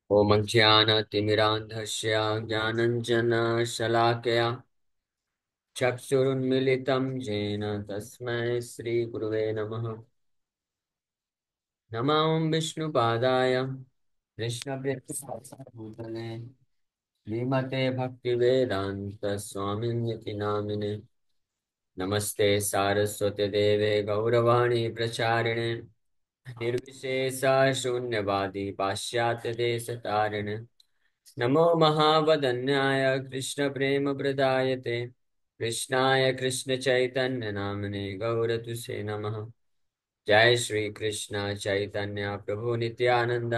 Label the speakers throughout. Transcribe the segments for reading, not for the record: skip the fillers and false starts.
Speaker 1: ॐ ज्ञानतिमिरान्धस्य ज्ञानञ्जनशलाकया चक्षुरुन्मिलितं येन तस्मै श्रीगुरुवे नमः। नमो विष्णुपादाय कृष्णप्रेष्ठभूतले श्रीमते भक्तिवेदान्तस्वामिन्यति नामिने। नमस्ते सारस्वते देवे गौरवाणी प्रचारिणे निर्विशेष शून्यवादी पाश्चात्य देशतारिणे। नमो महावदन्याय कृष्णप्रेमप्रदायते कृष्णाय कृष्णचैतन्यनाम्ने गौरतुसे नमः। जय श्री कृष्ण चैतन्य प्रभु नित्यानंद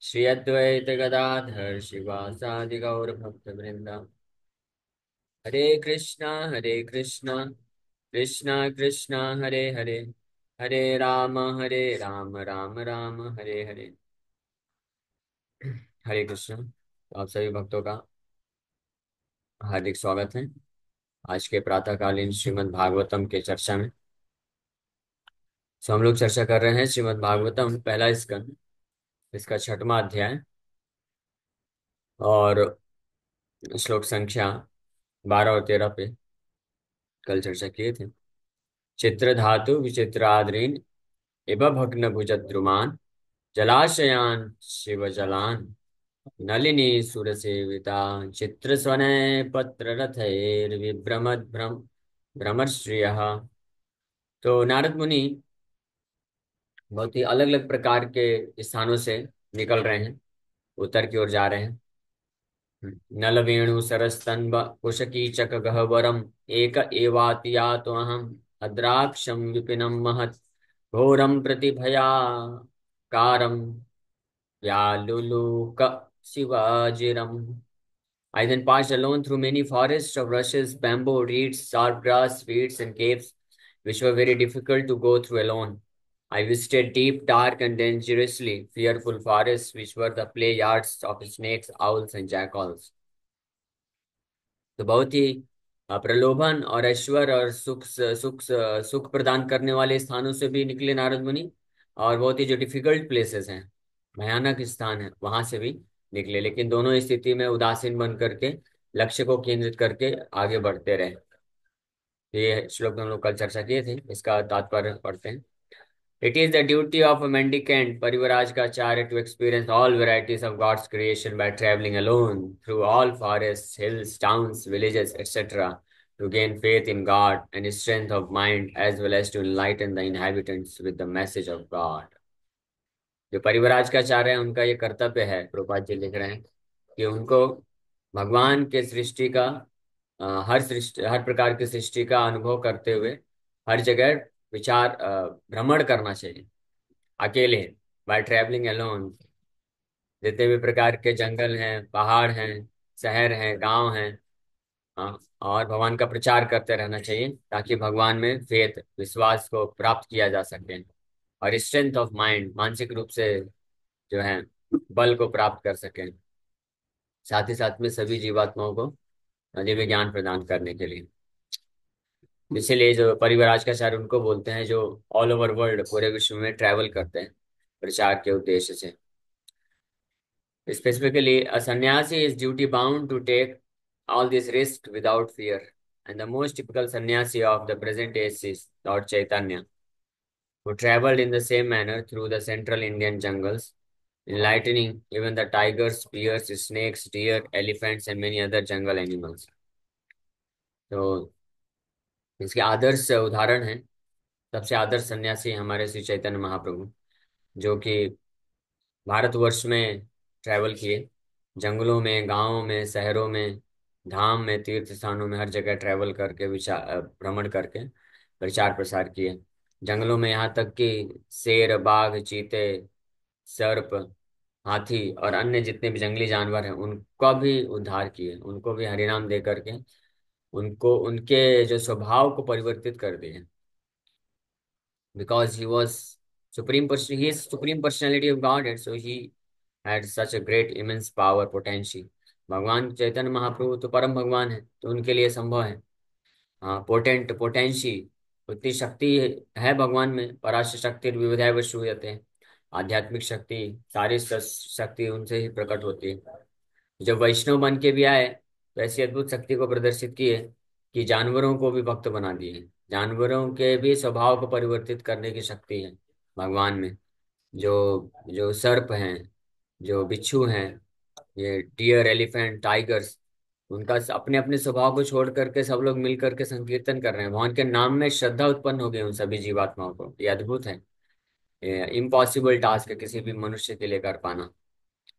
Speaker 1: श्री अद्वैत गदाधर शिवासादि गौर भक्त वृंद। हरे कृष्णा कृष्णा कृष्णा हरे हरे, हरे राम राम राम हरे हरे। हरे कृष्ण। तो आप सभी भक्तों का हार्दिक स्वागत है आज के प्रातःकालीन श्रीमद् भागवतम के चर्चा में। हम लोग चर्चा कर रहे हैं श्रीमद् भागवतम पहला स्कंद, इसका छठवां अध्याय और श्लोक संख्या 12 और 13 पे कल चर्चा किए थे। चित्र धातु विचित्राद्रीन इव भग्न भुजद्रुमान जलाशयान शिव जलान नलिनी सुर सेविता चित्र स्वनय पत्र रथैर विभ्रमद भ्रमर्श्रियः। तो नारद मुनि बहुत ही अलग अलग प्रकार के स्थानों से निकल रहे हैं, उत्तर की ओर जा रहे हैं। नल वेणु सरस्तन्व कुशकीचक गह्वरम एक एवातियातो अहम अद्राक्षम विपिनम महत् घोरम प्रतिभयाकारम व्यालुलूक शिवाजिरम। I then passed alone through many forests of rushes, bamboo, reeds, sharp grass, weeds, and caves, which were very difficult to go through alone. I visited deep, dark, and dangerously fearful forests, which were the play yards of snakes, owls, and jackals. तो बहुत ही प्रलोभन और ऐश्वर्य और सुख प्रदान करने वाले स्थानों से भी निकले नारद मुनि, और बहुत ही जो डिफिकल्ट प्लेसेस हैं, भयानक स्थान है, वहां से भी निकले, लेकिन दोनों स्थिति में उदासीन बन करके लक्ष्य को केंद्रित करके आगे बढ़ते रहे। ये श्लोक हम लोग कल चर्चा किए थे, इसका तात्पर्य पढ़ते हैं। It is the duty of a mendicant Parivrajkacharya to experience all varieties of God's creation by traveling alone through all forests, hills, towns, villages, etc., to gain faith in God and strength of mind, as well as to enlighten the inhabitants with the message of God. जो परिवराजकाचार्य हैं उनका ये कर्तव्य है, प्रभुपाद जी लिख रहे हैं, कि उनको भगवान के सृष्टि का हर प्रकार की सृष्टि का अनुभव करते हुए हर जगह भ्रमण करना चाहिए अकेले, बाय ट्रैवलिंग अलोन। जितने भी प्रकार के जंगल हैं, पहाड़ हैं, शहर हैं, गांव हैं, हाँ, और भगवान का प्रचार करते रहना चाहिए ताकि भगवान में फेथ विश्वास को प्राप्त किया जा सके, और स्ट्रेंथ ऑफ माइंड मानसिक रूप से जो है बल को प्राप्त कर सके, साथ ही साथ में सभी जीवात्माओं को दिव्य ज्ञान प्रदान करने के लिए। इसीलिए जो परिवराजकाचार्य उनको बोलते हैं, जो ऑल ओवर वर्ल्ड पूरे विश्व में ट्रैवल करते हैं प्रचार के उद्देश्य से। Specifically, a sannyasi is duty bound to take all these risks without fear. And the most typical sannyasi of the present age is Lord Chaitanya, who traveled in the same manner through the central Indian jungles, enlightening even the tigers, bears, snakes, deer, elephants, and many other jungle animals. तो इसके आदर्श उदाहरण है, सबसे आदर्श सन्यासी हमारे श्री चैतन्य महाप्रभु, जो कि भारतवर्ष में ट्रैवल किए, जंगलों में, गांवों में, शहरों में, धाम में, तीर्थ स्थानों में, हर जगह ट्रैवल करके विचार भ्रमण करके प्रचार प्रसार किए। जंगलों में यहाँ तक कि शेर, बाघ, चीते, सर्प, हाथी और अन्य जितने भी जंगली जानवर हैं उनका भी उद्धार किए, उनको भी हरिनाम दे करके उनको उनके जो स्वभाव को परिवर्तित कर दिए। Because he was he is supreme personality of God, and so he had such a great immense power potential। भगवान चैतन्य महाप्रभु तो परम भगवान है, तो उनके लिए संभव है। हाँ, पोटेंशी, उतनी शक्ति है भगवान में, पराशर शक्ति विविधा श्रूयते। आध्यात्मिक शक्ति, सारी शक्ति उनसे ही प्रकट होती है। जब वैष्णव बन के भी आए तो ऐसी अद्भुत शक्ति को प्रदर्शित किए कि जानवरों को भी भक्त बना दिए। जानवरों के भी स्वभाव को परिवर्तित करने की शक्ति है भगवान में। जो जो सर्प हैं, जो बिच्छू हैं, ये डियर, एलिफेंट, टाइगर्स, उनका अपने अपने स्वभाव को छोड़ करके सब लोग मिल करके संकीर्तन कर रहे हैं। भगवान के नाम में श्रद्धा उत्पन्न हो गई उन सभी जीवात्माओं को। ये अद्भुत है। ये इम्पॉसिबल टास्क है किसी भी मनुष्य के लिए कर पाना,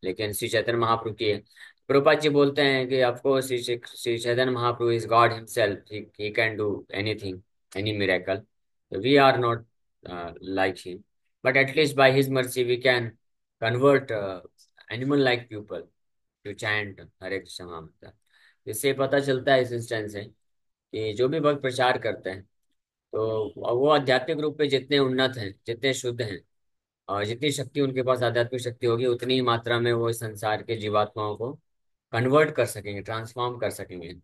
Speaker 1: लेकिन श्री चैतन्य महाप्रभु की है। प्रभुपाद जी बोलते हैं कि आपको Shri Chaitanya Mahaprabhu is God himself, he can do anything, any miracle. We are not like him, but at least by his mercy we can convert animal like people to chant Hare Krishna mahamantra. इससे पता चलता है इस इंस्टेंस से कि जो भी भक्त प्रचार करते हैं तो वो आध्यात्मिक रूप में जितने उन्नत हैं, जितने शुद्ध हैं, और जितनी शक्ति उनके पास आध्यात्मिक शक्ति होगी, उतनी ही मात्रा में वो इस संसार के जीवात्माओं को कन्वर्ट कर सकेंगे, ट्रांसफॉर्म कर सकेंगे,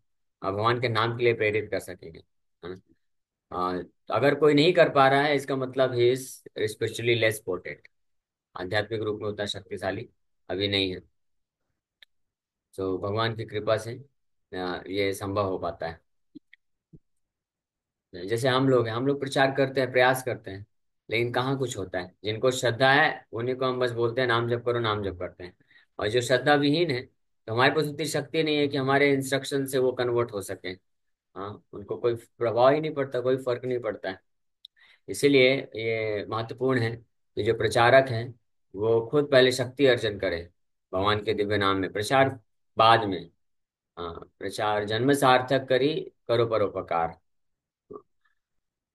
Speaker 1: और भगवान के नाम के लिए प्रेरित कर सकेंगे, है ना। तो अगर कोई नहीं कर पा रहा है, इसका मतलब he is spiritually less portent, आध्यात्मिक रूप में उतना शक्तिशाली अभी नहीं है। तो भगवान की कृपा से ये संभव हो पाता है। जैसे हम लोग हैं, हम लोग प्रचार करते हैं, प्रयास करते हैं, लेकिन कहाँ कुछ होता है। जिनको श्रद्धा है उन्हीं को हम बस बोलते हैं नाम जप करो, नाम जप करते हैं। और जो श्रद्धा विहीन है, तो हमारे पास उतनी शक्ति नहीं है कि हमारे इंस्ट्रक्शन से वो कन्वर्ट हो सके। हाँ, उनको कोई प्रभाव ही नहीं पड़ता, कोई फर्क नहीं पड़ता है। इसीलिए ये महत्वपूर्ण है कि जो प्रचारक हैं वो खुद पहले शक्ति अर्जन करें भगवान के दिव्य नाम में, प्रचार बाद में। हाँ, प्रचार जन्म सार्थक करी, करो परोपकार।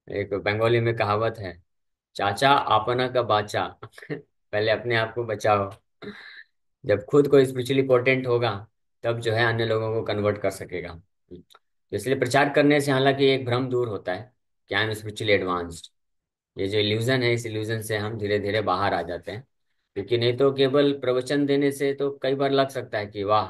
Speaker 1: एक बंगाली में कहावत है, चाचा आपना का बाचा। पहले अपने आप को बचाओ। जब खुद को स्पिरिचुअली पोटेंट होगा, तब जो है अन्य लोगों को कन्वर्ट कर सकेगा। तो इसलिए प्रचार करने से हालांकि एक भ्रम दूर होता है कि आई एम स्पिरिचुअली एडवांस्ड। ये जो इल्यूजन है, इस इल्यूजन से हम धीरे धीरे बाहर आ जाते हैं। क्योंकि नहीं तो केवल प्रवचन देने से तो कई बार लग सकता है कि वाह,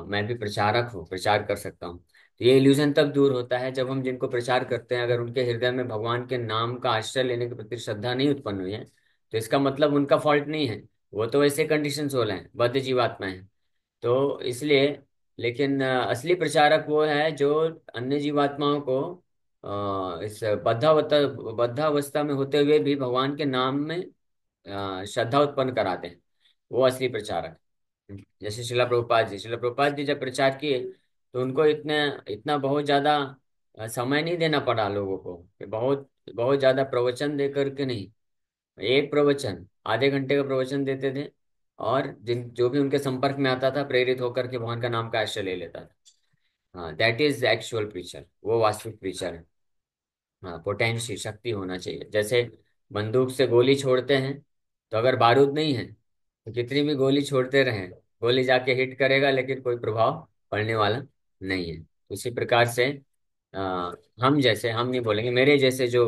Speaker 1: मैं भी प्रचारक हूँ, प्रचार कर सकता हूँ। तो ये इल्यूजन तब दूर होता है जब हम जिनको प्रचार करते हैं, अगर उनके हृदय में भगवान के नाम का आश्रय लेने के प्रति श्रद्धा नहीं उत्पन्न हुई है, तो इसका मतलब उनका फॉल्ट नहीं है। वो तो वैसे कंडीशन सोल हैं, बद्ध जीवात्मा हैं। तो इसलिए, लेकिन असली प्रचारक वो है जो अन्य जीवात्माओं को इस बद्धावस्था में होते हुए भी भगवान के नाम में श्रद्धा उत्पन्न कराते हैं। वो असली प्रचारक। जैसे शिला प्रभुपाद जी जब प्रचार किए, तो उनको इतने इतना बहुत ज्यादा समय नहीं देना पड़ा लोगों को, कि बहुत बहुत ज्यादा प्रवचन दे करके नहीं। एक प्रवचन, आधे घंटे का प्रवचन देते थे, और जिन जो भी उनके संपर्क में आता था, प्रेरित होकर के भगवान का नाम का आश्रय ले लेता था। हाँ, दैट इज एक्चुअल प्रीचर, वो वास्तविक प्रीचर है। हाँ, पोटेंशियल शक्ति होना चाहिए। जैसे बंदूक से गोली छोड़ते हैं, तो अगर बारूद नहीं है तो कितनी भी गोली छोड़ते रहें, गोली जाके हिट करेगा, लेकिन कोई प्रभाव पड़ने वाला नहीं है। उसी प्रकार से हम जैसे, हम नहीं बोलेंगे, मेरे जैसे जो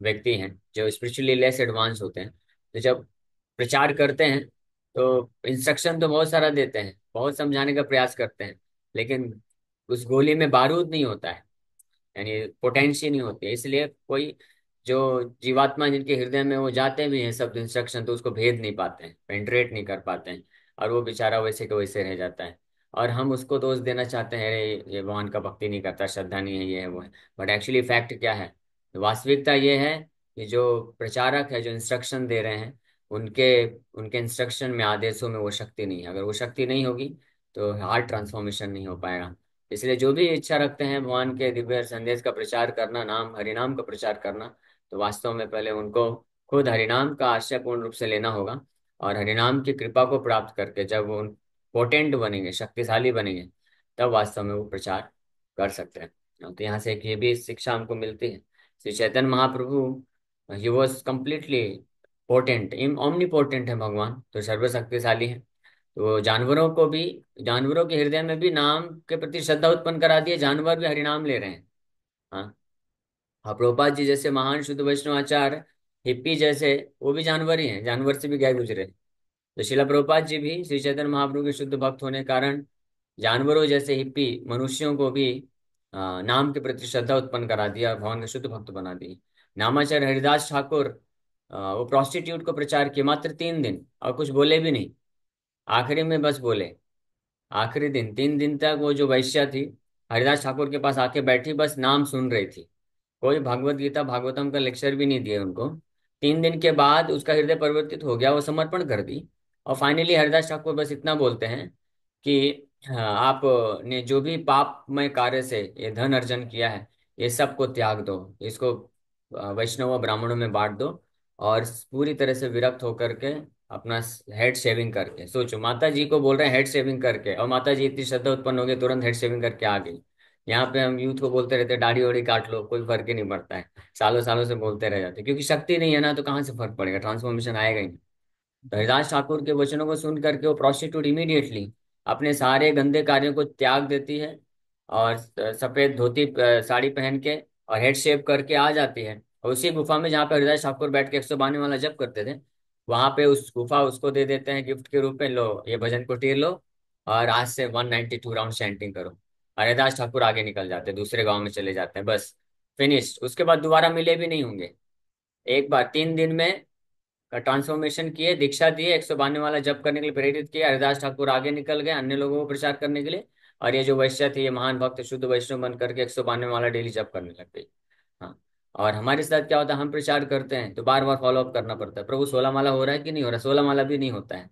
Speaker 1: व्यक्ति हैं जो स्पिरिचुअली लेस एडवांस होते हैं, तो जब प्रचार करते हैं तो इंस्ट्रक्शन तो बहुत सारा देते हैं, बहुत समझाने का प्रयास करते हैं, लेकिन उस गोली में बारूद नहीं होता है, यानी पोटेंशियल नहीं होती है। इसलिए कोई जो जीवात्मा जिनके हृदय में वो जाते भी हैं शब्द इंस्ट्रक्शन, तो उसको भेद नहीं पाते हैं, पेंट्रेट नहीं कर पाते हैं, और वो बेचारा वैसे के वैसे रह जाता है। और हम उसको दोष देना चाहते हैं, अरे ये भगवान का भक्ति नहीं करता, श्रद्धा नहीं है, ये है वो है। बट एक्चुअली फैक्ट क्या है? वास्तविकता ये है कि जो प्रचारक है, जो इंस्ट्रक्शन दे रहे हैं, उनके उनके इंस्ट्रक्शन में, आदेशों में वो शक्ति नहीं है। अगर वो शक्ति नहीं होगी तो हार्ट ट्रांसफॉर्मेशन नहीं हो पाएगा। इसलिए जो भी इच्छा रखते हैं भगवान के दिव्य संदेश का प्रचार करना, नाम हरिनाम का प्रचार करना, तो वास्तव में पहले उनको खुद हरिनाम का आश्रय पूर्ण रूप से लेना होगा। और हरिनाम की कृपा को प्राप्त करके जब वो पोटेंट बनेंगे, शक्तिशाली बनेंगे, तब वास्तव में वो प्रचार कर सकते हैं। तो यहाँ से एक ये भी शिक्षा हमको मिलती है। श्री चैतन्य महाप्रभु, ही वॉज कम्प्लीटली पोटेंट, इम ओमनी पोटेंट है भगवान, तो सर्वशक्तिशाली है। तो जानवरों को भी, जानवरों के हृदय में भी नाम के प्रति श्रद्धा उत्पन्न करा दिए, जानवर भी हरिनाम ले रहे हैं। हाँ, हाँ, प्रभुपाद जी जैसे महान शुद्ध वैष्णवाचार्य, हिप्पी जैसे, वो भी जानवर ही हैं, जानवर से भी गए गुजरे। तो शिला प्रभुपाद जी भी श्री चैतन्य महाप्रभु के शुद्ध भक्त होने के कारण जानवरों जैसे हिप्पी मनुष्यों को भी नाम के प्रति श्रद्धा उत्पन्न करा दिया और भगवान के शुद्ध भक्त बना दिए। नामाचार्य हरिदास ठाकुर वो प्रोस्टिट्यूट को प्रचार किया मात्र 3 दिन, और कुछ बोले भी नहीं। आखिरी में बस बोले, आखिरी दिन 3 दिन तक वो जो वैश्या थी हरिदास ठाकुर के पास आके बैठी, बस नाम सुन रही थी। कोई भगवत गीता भागवतम का लेक्चर भी नहीं दिया उनको। 3 दिन के बाद उसका हृदय परिवर्तित हो गया, वो समर्पण कर दी। और फाइनली हरिदास ठाकुर बस इतना बोलते हैं कि हाँ, आप ने जो भी पापमय कार्य से ये धन अर्जन किया है, ये सब को त्याग दो, इसको वैष्णव ब्राह्मणों में बांट दो, और पूरी तरह से विरक्त होकर के अपना हेड शेविंग करके, सोचो माता जी को बोल रहे हैं हेड शेविंग करके, और माता जी इतनी श्रद्धा उत्पन्न हो गई, तुरंत हेड शेविंग करके आ गई। यहाँ पे हम यूथ को बोलते रहते हैं दाढ़ी वाड़ी काट लो, कोई फर्क ही नहीं पड़ता है। सालों सालों से बोलते रह जाते हैं, क्योंकि शक्ति नहीं है ना, तो कहाँ से फर्क पड़ेगा, ट्रांसफॉर्मेशन आएगा ही नहीं। तो हरिदास ठाकुर के वचनों को सुन करके वो प्रोस्टिट्यूट इमीडिएटली अपने सारे गंदे कार्यों को त्याग देती है, और सफेद धोती साड़ी पहन के और हेड शेव करके आ जाती है। और उसी गुफा में जहाँ पे हरिदास ठाकुर बैठ के 192 वाला जप करते थे, वहां पे उस गुफा उसको दे देते हैं गिफ्ट के रूप में, लो ये भजन कुटीर लो, और आज से 192 राउंड चैंटिंग करो। हरिदास ठाकुर आगे निकल जाते हैं, दूसरे गांव में चले जाते हैं, बस फिनिश। उसके बाद दोबारा मिले भी नहीं होंगे। एक बार 3 दिन में का ट्रांसफॉर्मेशन किए, दीक्षा दिए, 192 वाला जप करने के लिए प्रेरित किया, हरिदास ठाकुर आगे निकल गए अन्य लोगों को प्रचार करने के लिए। और ये जो वैश्य थी, ये महान भक्त शुद्ध वैष्णव बन करके 192 वाला डेली जप करने लग गई। हाँ। और हमारे साथ क्या होता है, हम प्रचार करते हैं तो बार बार फॉलो अप करना पड़ता है, प्रभु 16 माला हो रहा है कि नहीं हो रहा, 16 माला भी नहीं होता है।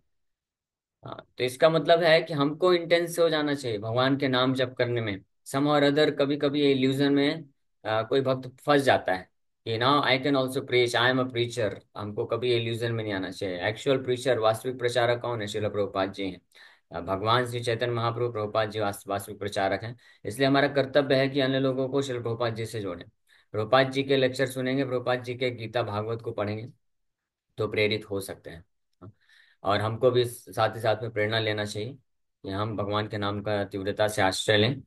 Speaker 1: हाँ, तो इसका मतलब है कि हमको इंटेंस हो जाना चाहिए भगवान के नाम जप करने में। सम और अदर कभी कभी इल्यूजन में कोई भक्त फंस जाता है कि now I can also preach, I am a preacher. हमको कभी इल्यूजन में नहीं आना चाहिए। एक्चुअल प्रीचर, वास्तविक प्रचारक कौन है? श्रील प्रभुपाद जी हैं। भगवान श्री चैतन्य महाप्रभु प्रभुपाद जी वास्तविक प्रचारक हैं। इसलिए हमारा कर्तव्य है कि अन्य लोगों को श्रील प्रभुपाद जी से जोड़ें। प्रभुपाद जी के लेक्चर सुनेंगे, प्रभुपाद जी के गीता भागवत को पढ़ेंगे, तो प्रेरित हो सकते हैं। और हमको भी साथ ही साथ में प्रेरणा लेना चाहिए कि हम भगवान के नाम का तीव्रता से आश्रय लें,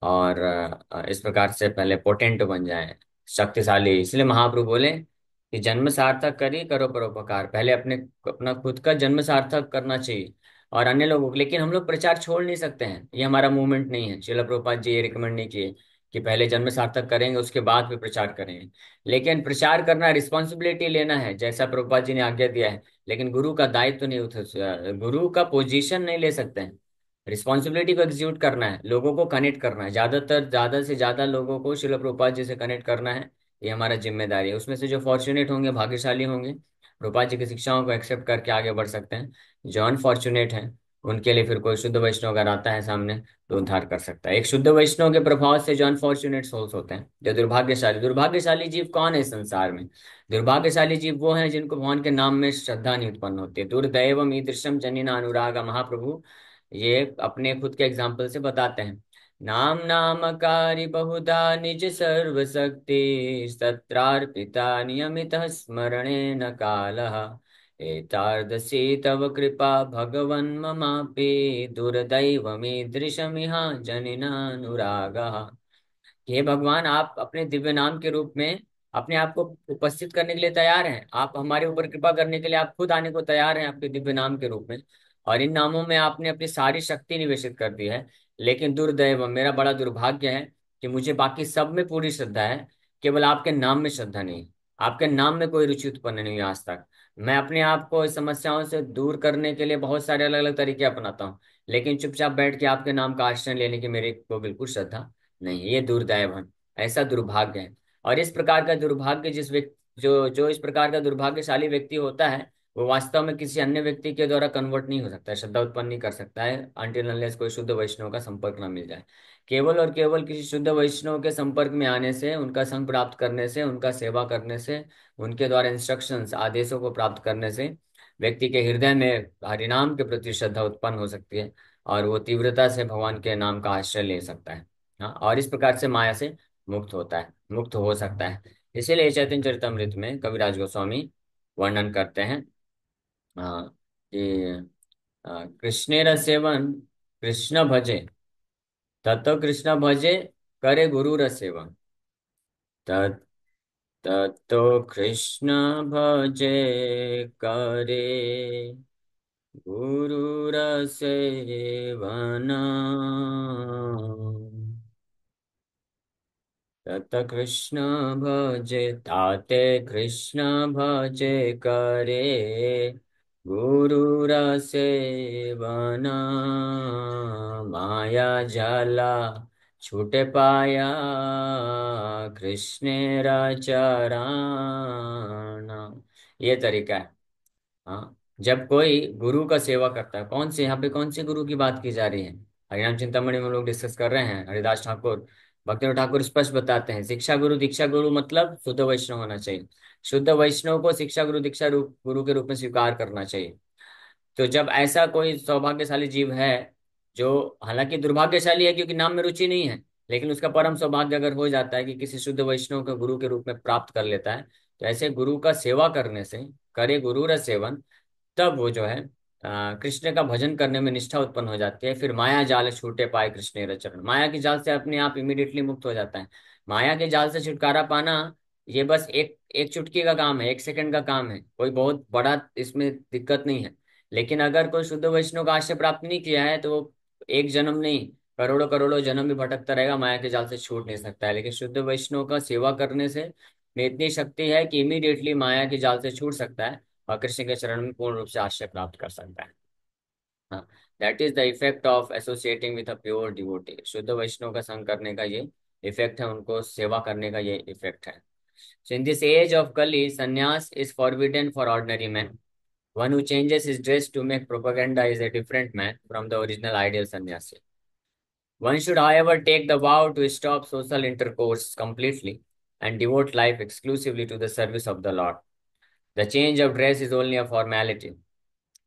Speaker 1: और इस प्रकार से पहले पोटेंट बन जाएं, शक्तिशाली। इसलिए महाप्रभु बोले कि जन्म सार्थक करी करो परोपकार। पहले अपने अपना खुद का जन्म सार्थक करना चाहिए और अन्य लोगों को। लेकिन हम लोग प्रचार छोड़ नहीं सकते हैं, ये हमारा मूवमेंट नहीं है। श्रील प्रभुपाद जी ये रिकमेंड नहीं किए कि पहले जन्म सार्थक करेंगे उसके बाद फिर प्रचार करेंगे। लेकिन प्रचार करना, रिस्पॉन्सिबिलिटी लेना है, जैसा प्रभुपाद जी ने आज्ञा दिया है। लेकिन गुरु का दायित्व नहीं उठा, गुरु का पोजीशन नहीं ले सकते हैं। रिस्पॉन्सिबिलिटी को एग्जीक्यूट करना है, लोगों को कनेक्ट करना है, ज्यादातर ज्यादा से ज्यादा लोगों को श्रील प्रभुपाद जी से कनेक्ट करना है। ये हमारा जिम्मेदारी है। उसमें से जो फॉर्चुनेट होंगे, भाग्यशाली होंगे, प्रभुपाद जी की शिक्षाओं को एक्सेप्ट करके आगे बढ़ सकते हैं। जो अनफॉर्चुनेट हैं, उनके लिए फिर कोई शुद्ध वैष्णव अगर आता है सामने, तो उद्धार कर सकता है। एक शुद्ध वैष्णव के प्रभाव से जो अनफॉर्चुनेट सोल्स होते हैं, जो दुर्भाग्यशाली, दुर्भाग्यशाली जीव कौन है इस संसार में? दुर्भाग्यशाली जीव वो हैं जिनको भगवान के नाम में श्रद्धा नहीं उत्पन्न होती है। दुर्दैवम ईदृशम जनिना अनुरागा। महाप्रभु ये अपने खुद के एग्जाम्पल से बताते हैं। नाम नामकारी बहुधा निज सर्व शक्ति, तत्रार्पिता नियमित स्मरणे न कालः। एतार्दसी तव कृपा भगवन् ममापि, दुर्दैवमीदृशमिहा जनिनानुरागः। हे भगवान, आप अपने दिव्य नाम के रूप में अपने आप को उपस्थित करने के लिए तैयार हैं। आप हमारे ऊपर कृपा करने के लिए आप खुद आने को तैयार हैं आपके दिव्य नाम के रूप में। और इन नामों में आपने अपनी सारी शक्ति निवेशित कर दी है। लेकिन दुर्दैव, मेरा बड़ा दुर्भाग्य है कि मुझे बाकी सब में पूरी श्रद्धा है, केवल आपके नाम में श्रद्धा नहीं। आपके नाम में कोई रुचि उत्पन्न नहीं हुई आज तक। मैं अपने आप को इस समस्याओं से दूर करने के लिए बहुत सारे अलग अलग तरीके अपनाता हूँ, लेकिन चुपचाप बैठ के आपके नाम का आश्रय लेने की मेरे को बिल्कुल श्रद्धा नहीं। ये दुर्दैव है, ऐसा दुर्भाग्य है। और इस प्रकार का दुर्भाग्य जिस व्यक्ति, जो जो इस प्रकार का दुर्भाग्यशाली व्यक्ति होता है, वो वास्तव में किसी अन्य व्यक्ति के द्वारा कन्वर्ट नहीं हो सकता है, श्रद्धा उत्पन्न नहीं कर सकता है, अनटिल अनलेस कोई शुद्ध वैष्णव का संपर्क न मिल जाए। केवल और केवल किसी शुद्ध वैष्णव के संपर्क में आने से, उनका संग प्राप्त करने से, उनका सेवा करने से, उनके द्वारा इंस्ट्रक्शंस आदेशों को प्राप्त करने से व्यक्ति के हृदय में हरिनाम के प्रति श्रद्धा उत्पन्न हो सकती है, और वो तीव्रता से भगवान के नाम का आश्रय ले सकता है। हाँ, और इस प्रकार से माया से मुक्त होता है, मुक्त हो सकता है। इसीलिए चैतन्य चरितमृत में कविराज गोस्वामी वर्णन करते हैं कि कृष्णेर सेवन कृष्ण भजे, ततो कृष्ण भजे करे गुरुर सेवन, तत् ततो कृष्ण भजे करे गुरुर सेवन, सत कृष्ण भजे ताते कृष्ण भजे करे गुरुर सेवना माया जाला छूटे पाया कृष्णेर चरण। ये तरीका है। हाँ, जब कोई गुरु का सेवा करता है, कौन से यहाँ पे कौन से गुरु की बात की जा रही है? हरिनाम चिंतामणि में हम लोग डिस्कस कर रहे हैं। हरिदास ठाकुर, भक्तिनाथ ठाकुर स्पष्ट बताते हैं, शिक्षा गुरु दीक्षा गुरु मतलब शुद्ध वैष्णव होना चाहिए। शुद्ध वैष्णव को शिक्षा गुरु दीक्षा रूप गुरु के रूप में स्वीकार करना चाहिए। तो जब ऐसा कोई सौभाग्यशाली जीव है, जो हालांकि दुर्भाग्यशाली है क्योंकि नाम में रुचि नहीं है, लेकिन उसका परम सौभाग्य अगर हो जाता है कि किसी शुद्ध वैष्णव को गुरु के रूप में प्राप्त कर लेता है, तो ऐसे गुरु का सेवा करने से, करे गुरु र सेवन, तब वो जो है कृष्ण का भजन करने में निष्ठा उत्पन्न हो जाती है। फिर माया जाल छूटे पाए कृष्ण चरण, माया की जाल से अपने आप इमीडिएटली मुक्त हो जाता है। माया के जाल से छुटकारा पाना, ये बस एक एक चुटकी का काम है, एक सेकंड का काम है, कोई बहुत बड़ा इसमें दिक्कत नहीं है। लेकिन अगर कोई शुद्ध वैष्णव का आश्रय प्राप्त नहीं किया है, तो वो एक जन्म नहीं, करोड़ों करोड़ों जन्म भी भटकता रहेगा, माया के जाल से छूट नहीं सकता है। लेकिन शुद्ध वैष्णव का सेवा करने से में इतनी शक्ति है कि इमीडिएटली माया के जाल से छूट सकता है और कृष्ण के चरण में पूर्ण रूप से आश्रय प्राप्त कर सकता है। हाँ, that is the effect of associating with a pure devotee. शुद्ध वैष्णव का संग करने का ये इफेक्ट है, उनको सेवा करने का ये इफेक्ट है। सो इन दिस एज ऑफ कली, संन्यास is forbidden for ordinary man. One who changes his dress to make propaganda is a different man from the original ideal sannyasi. One should, however, take the vow to stop social intercourse completely and devote life exclusively to the service of the Lord. The change of dress is only a formality.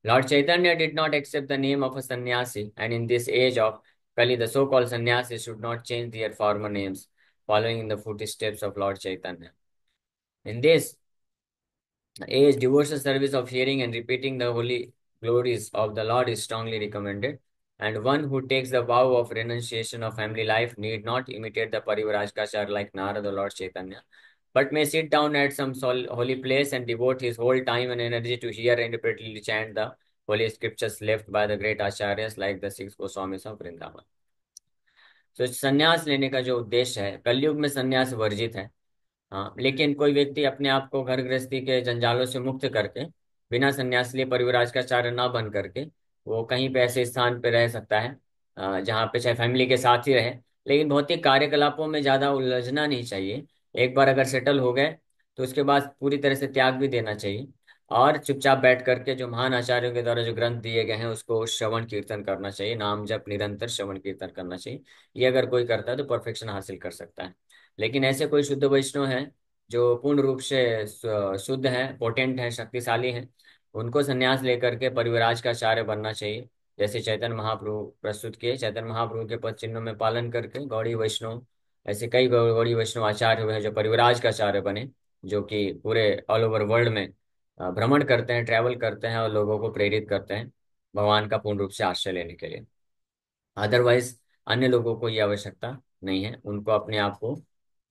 Speaker 1: Lord Chaitanya did not accept the name of a sannyasi, and in this age of Kali, the so-called sannyasis should not change their former names, following in the footsteps of Lord Chaitanya. In this age, devotional service of hearing and repeating the holy glories of the Lord is strongly recommended, and one who takes the vow of renunciation of family life need not imitate the Parivrajkachar like Narada or Lord Chaitanya, but may sit down at some holy place and devote his whole time and energy to hear and repeatedly chant the holy scriptures left by the great acharyas like the six Goswamis of Vrindavan. तो संन्यास लेने का जो उद्देश्य है, कलयुग में संन्यास वर्जित है। हाँ, लेकिन कोई व्यक्ति अपने आप को घर गृहस्थी के जंजालों से मुक्त करके, बिना संन्यास लिए परिव्राज का चार्य ना बन करके, वो कहीं पे ऐसे स्थान पे रह सकता है जहाँ पे चाहे फैमिली के साथ ही रहे, लेकिन भौतिक कार्यकलापों में ज्यादा उलझना नहीं चाहिए। एक बार अगर सेटल हो गए, तो उसके बाद पूरी तरह से त्याग भी देना चाहिए और चुपचाप बैठ करके जो महान आचार्यों के द्वारा जो ग्रंथ दिए गए हैं उसको श्रवण कीर्तन करना चाहिए, नाम जप निरंतर श्रवण कीर्तन करना चाहिए। ये अगर कोई करता है तो परफेक्शन हासिल कर सकता है। लेकिन ऐसे कोई शुद्ध वैष्णव हैं जो पूर्ण रूप से शुद्ध हैं, पोटेंट हैं, शक्तिशाली हैं, उनको संन्यास लेकर के परिवराज का आचार्य बनना चाहिए। जैसे चैतन्य महाप्रभु प्रस्तुत किए, चैतन्य महाप्रभु के पद चिन्हों में पालन करके गौड़ी वैष्णव, ऐसे कई गौड़ी वैष्णव आचार्य हुए हैं जो परिवराज का आचार्य बने, जो कि पूरे ऑल ओवर वर्ल्ड में भ्रमण करते हैं, ट्रैवल करते हैं और लोगों को प्रेरित करते हैं भगवान का पूर्ण रूप से आश्रय लेने के लिए। अदरवाइज अन्य लोगों को ये आवश्यकता नहीं है, उनको अपने आप को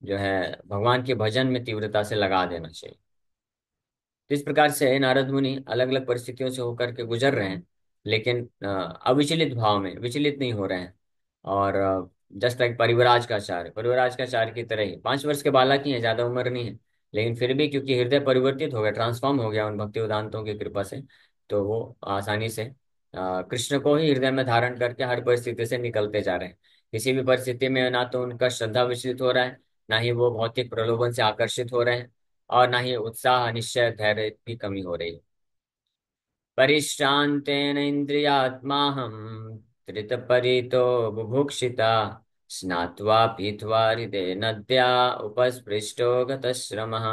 Speaker 1: जो है भगवान के भजन में तीव्रता से लगा देना चाहिए। तो इस प्रकार से नारद मुनि अलग अलग परिस्थितियों से होकर के गुजर रहे हैं, लेकिन अविचलित भाव में विचलित नहीं हो रहे हैं। और जस्ट लाइक परिवराज का आचार्य की तरह ही 5 वर्ष के बालक ही है, ज्यादा उम्र नहीं है, लेकिन फिर भी क्योंकि हृदय परिवर्तित हो गया, ट्रांसफॉर्म हो गया उन भक्ति उदांतों की कृपा से, तो वो आसानी से कृष्ण को ही हृदय में धारण करके हर परिस्थिति से निकलते जा रहे हैं। किसी भी परिस्थिति में ना तो उनका श्रद्धा विचलित हो रहा है, ना ही वो भौतिक प्रलोभन से आकर्षित हो रहे हैं, और ना ही उत्साह निश्चय धैर्य की कमी हो रही है। परिश्रांतेन इंद्रियात्माहं त्रितपरितो बुभुक्षिता स्नात्वा पीत्वा हृदय नद्या उपस्पृष्टो गतश्रमः।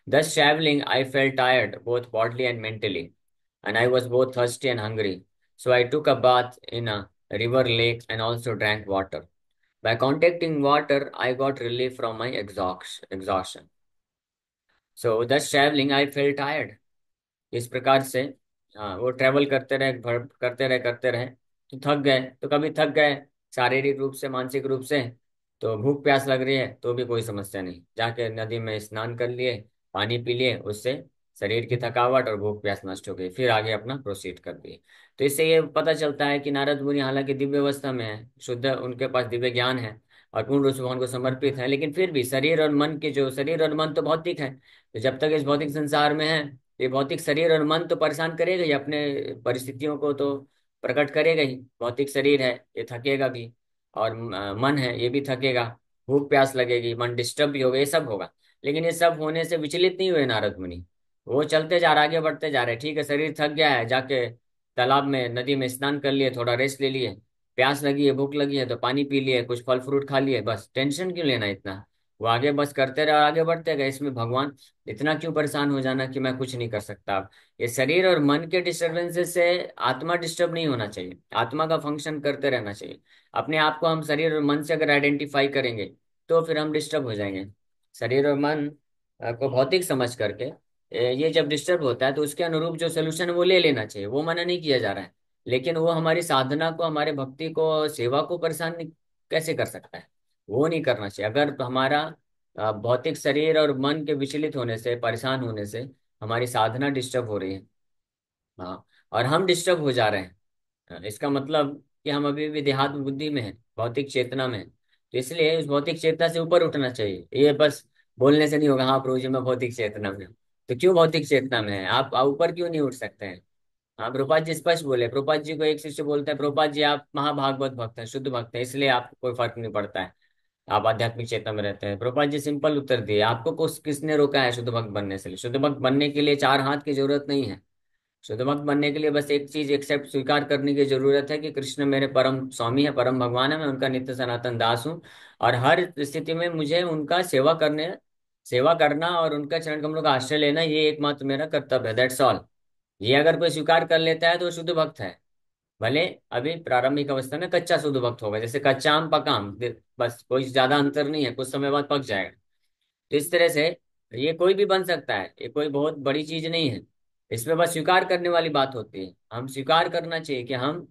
Speaker 1: Thus traveling, I felt tired both bodily and mentally, and I was both thirsty and hungry. So I took a bath in a river lake and also drank water. By contacting water, I got relief from my exhaustion. So thus traveling, I felt tired. इस प्रकार से हाँ, वो travel करते रहे तो थक गए, तो कभी थक गए शारीरिक रूप से, मानसिक रूप से, तो भूख प्यास लग रही है तो भी कोई समस्या नहीं, जाके नदी में स्नान कर लिए, पानी पी लिए, उससे शरीर की थकावट और भूख प्यास नष्ट हो गई, फिर आगे अपना प्रोसीड कर दिए। तो इससे ये पता चलता है कि नारद मुनि हालांकि दिव्य अवस्था में है, शुद्ध उनके पास दिव्य ज्ञान है, और पूर्ण रूप से भगवान को समर्पित हैं, लेकिन फिर भी शरीर और मन के जो शरीर और मन तो भौतिक है, तो जब तक इस भौतिक संसार में है, ये भौतिक शरीर और मन तो परेशान करेगा ही, अपने परिस्थितियों को तो प्रकट करेगा ही। भौतिक शरीर है, ये थकेगा भी, और मन है, ये भी थकेगा, भूख प्यास लगेगी, मन डिस्टर्ब भी होगा, ये सब होगा। लेकिन ये सब होने से विचलित नहीं हुए नारद मुनि। वो चलते जा रहे, आगे बढ़ते जा रहे। ठीक है, शरीर थक गया है, जाके तालाब में नदी में स्नान कर लिए, थोड़ा रेस्ट ले लिए। प्यास लगी है, भूख लगी है, तो पानी पी लिए, कुछ फल फ्रूट खा लिए, बस टेंशन क्यों लेना इतना। वो आगे बस करते रहे और आगे बढ़ते गए। इसमें भगवान इतना क्यों परेशान हो जाना कि मैं कुछ नहीं कर सकता। अब ये शरीर और मन के डिस्टर्बेंसेस से आत्मा डिस्टर्ब नहीं होना चाहिए, आत्मा का फंक्शन करते रहना चाहिए। अपने आप को हम शरीर और मन से अगर आइडेंटिफाई करेंगे, तो फिर हम डिस्टर्ब हो जाएंगे। शरीर और मन को भौतिक समझ करके ये जब डिस्टर्ब होता है, तो उसके अनुरूप जो सोल्यूशन है वो ले लेना चाहिए, वो मना नहीं किया जा रहा है। लेकिन वो हमारी साधना को, हमारे भक्ति को, सेवा को परेशान कैसे कर सकता है। वो नहीं करना चाहिए। अगर हमारा भौतिक शरीर और मन के विचलित होने से, परेशान होने से हमारी साधना डिस्टर्ब हो रही है, हाँ, और हम डिस्टर्ब हो जा रहे हैं, इसका मतलब कि हम अभी भी देहात्म बुद्धि में हैं, भौतिक चेतना में हैं। तो इसलिए उस भौतिक चेतना से ऊपर उठना चाहिए। ये बस बोलने से नहीं होगा, हाँ प्रभु जी मैं भौतिक चेतना में हूँ। तो क्यों भौतिक चेतना में है आप ऊपर क्यों नहीं उठ सकते हैं। हाँ, प्रभुपाद जी स्पष्ट बोले। प्रभुपाद जी को एक शिष्य बोलता है, प्रभुपाद जी आप महाभागवत भक्त हैं, शुद्ध भक्त हैं, इसलिए आपको कोई फर्क नहीं पड़ता है, आप आध्यात्मिक चेतना में रहते हैं। प्रभुपाद जी सिंपल उत्तर दिए, आपको किसने रोका है शुद्ध भक्त बनने से। शुद्ध भक्त बनने के लिए चार हाथ की जरूरत नहीं है। शुद्ध भक्त बनने के लिए बस एक चीज एक्सेप्ट, स्वीकार करने की जरूरत है कि कृष्ण मेरे परम स्वामी है, परम भगवान है, मैं उनका नित्य सनातन दास हूँ। और हर स्थिति में मुझे उनका सेवा करना और उनका चरण कमलों का आश्रय लेना, ये एकमात्र मेरा कर्तव्य है। That's all. ये अगर कोई स्वीकार कर लेता है तो वो शुद्ध भक्त है। भले अभी प्रारंभिक अवस्था में कच्चा शुद्ध भक्त होगा, जैसे कच्चा आम पका आम, बस कोई ज्यादा अंतर नहीं है, कुछ समय बाद पक जाएगा। तो इस तरह से ये कोई भी बन सकता है, ये कोई बहुत बड़ी चीज नहीं है। इसमें बस स्वीकार करने वाली बात होती है। हम स्वीकार करना चाहिए कि हम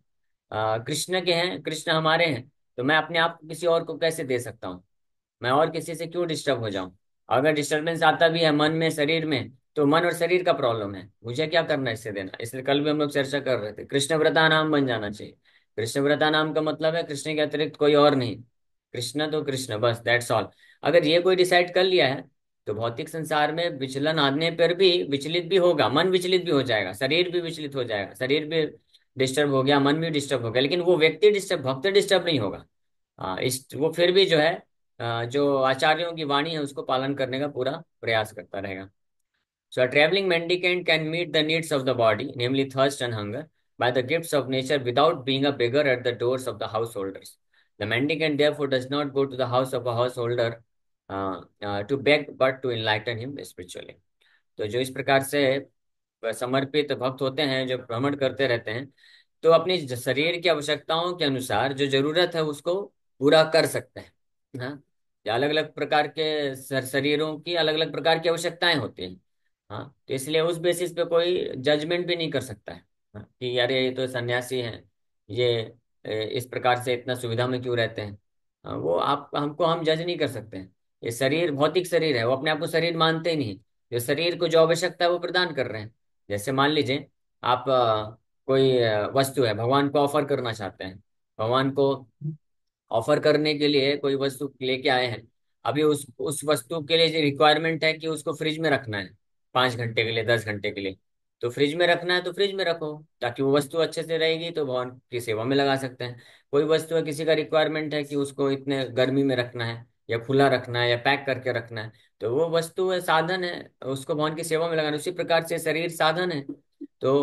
Speaker 1: कृष्ण के हैं, कृष्ण हमारे हैं। तो मैं अपने आप को किसी और को कैसे दे सकता हूँ, मैं और किसी से क्यों डिस्टर्ब हो जाऊं। अगर डिस्टरबेंस आता भी है मन में, शरीर में, तो मन और शरीर का प्रॉब्लम है, मुझे क्या करना है इससे देना। इसलिए कल भी हम लोग चर्चा कर रहे थे, कृष्ण व्रता नाम बन जाना चाहिए। कृष्ण व्रता नाम का मतलब है कृष्ण के अतिरिक्त कोई और नहीं, कृष्ण तो कृष्ण, बस दैट्स ऑल। अगर ये कोई डिसाइड कर लिया है, तो भौतिक संसार में विचलन आने पर भी विचलित भी होगा, मन विचलित भी हो जाएगा, शरीर भी विचलित हो जाएगा, शरीर भी डिस्टर्ब हो गया, मन भी डिस्टर्ब हो गया, लेकिन वो व्यक्ति डिस्टर्ब, भक्त डिस्टर्ब नहीं होगा। इस वो फिर भी जो है, जो आचार्यों की वाणी है उसको पालन करने का पूरा प्रयास करता रहेगा। So a travelling mendicant can meet the needs of the body, namely thirst and hunger, by the gifts of nature without being a beggar at the doors of the householders. The mendicant therefore does not go to the house of a householder to beg, but to enlighten him spiritually. तो जो इस प्रकार से समर्पित भक्त होते हैं, जो भ्रमण करते रहते हैं, तो अपनी शरीर की आवश्यकताओं के अनुसार जो जरूरत है उसको पूरा कर सकते हैं। हाँ, अलग अलग प्रकार के शरीरों की अलग अलग प्रकार की आवश्यकताएं होती हैं। हाँ, तो इसलिए उस बेसिस पे कोई जजमेंट भी नहीं कर सकता है, हाँ, कि यार ये तो सन्यासी हैं, ये इस प्रकार से इतना सुविधा में क्यों रहते हैं। हाँ, वो आप हमको हम जज नहीं कर सकते हैं। ये शरीर भौतिक शरीर है, वो अपने आप को शरीर मानते ही नहीं। जो शरीर को जो आवश्यकता है वो प्रदान कर रहे हैं। जैसे मान लीजिए आप कोई वस्तु है, भगवान को ऑफर करना चाहते हैं, भगवान को ऑफर करने के लिए कोई वस्तु लेके आए हैं। अभी उस वस्तु के लिए जो रिक्वायरमेंट है कि उसको फ्रिज में रखना है 5 घंटे के लिए, 10 घंटे के लिए। तो फ्रिज में रखना है तो फ्रिज में रखो, ताकि वो वस्तु अच्छे से रहेगी, तो भगवान की सेवा में लगा सकते हैं। कोई वस्तु है, किसी का रिक्वायरमेंट है कि उसको इतने गर्मी में रखना है, या खुला रखना है, या पैक करके रखना है, तो वो वस्तु है, साधन है, उसको भगवान की सेवा में लगाना। उसी प्रकार से शरीर साधन है। तो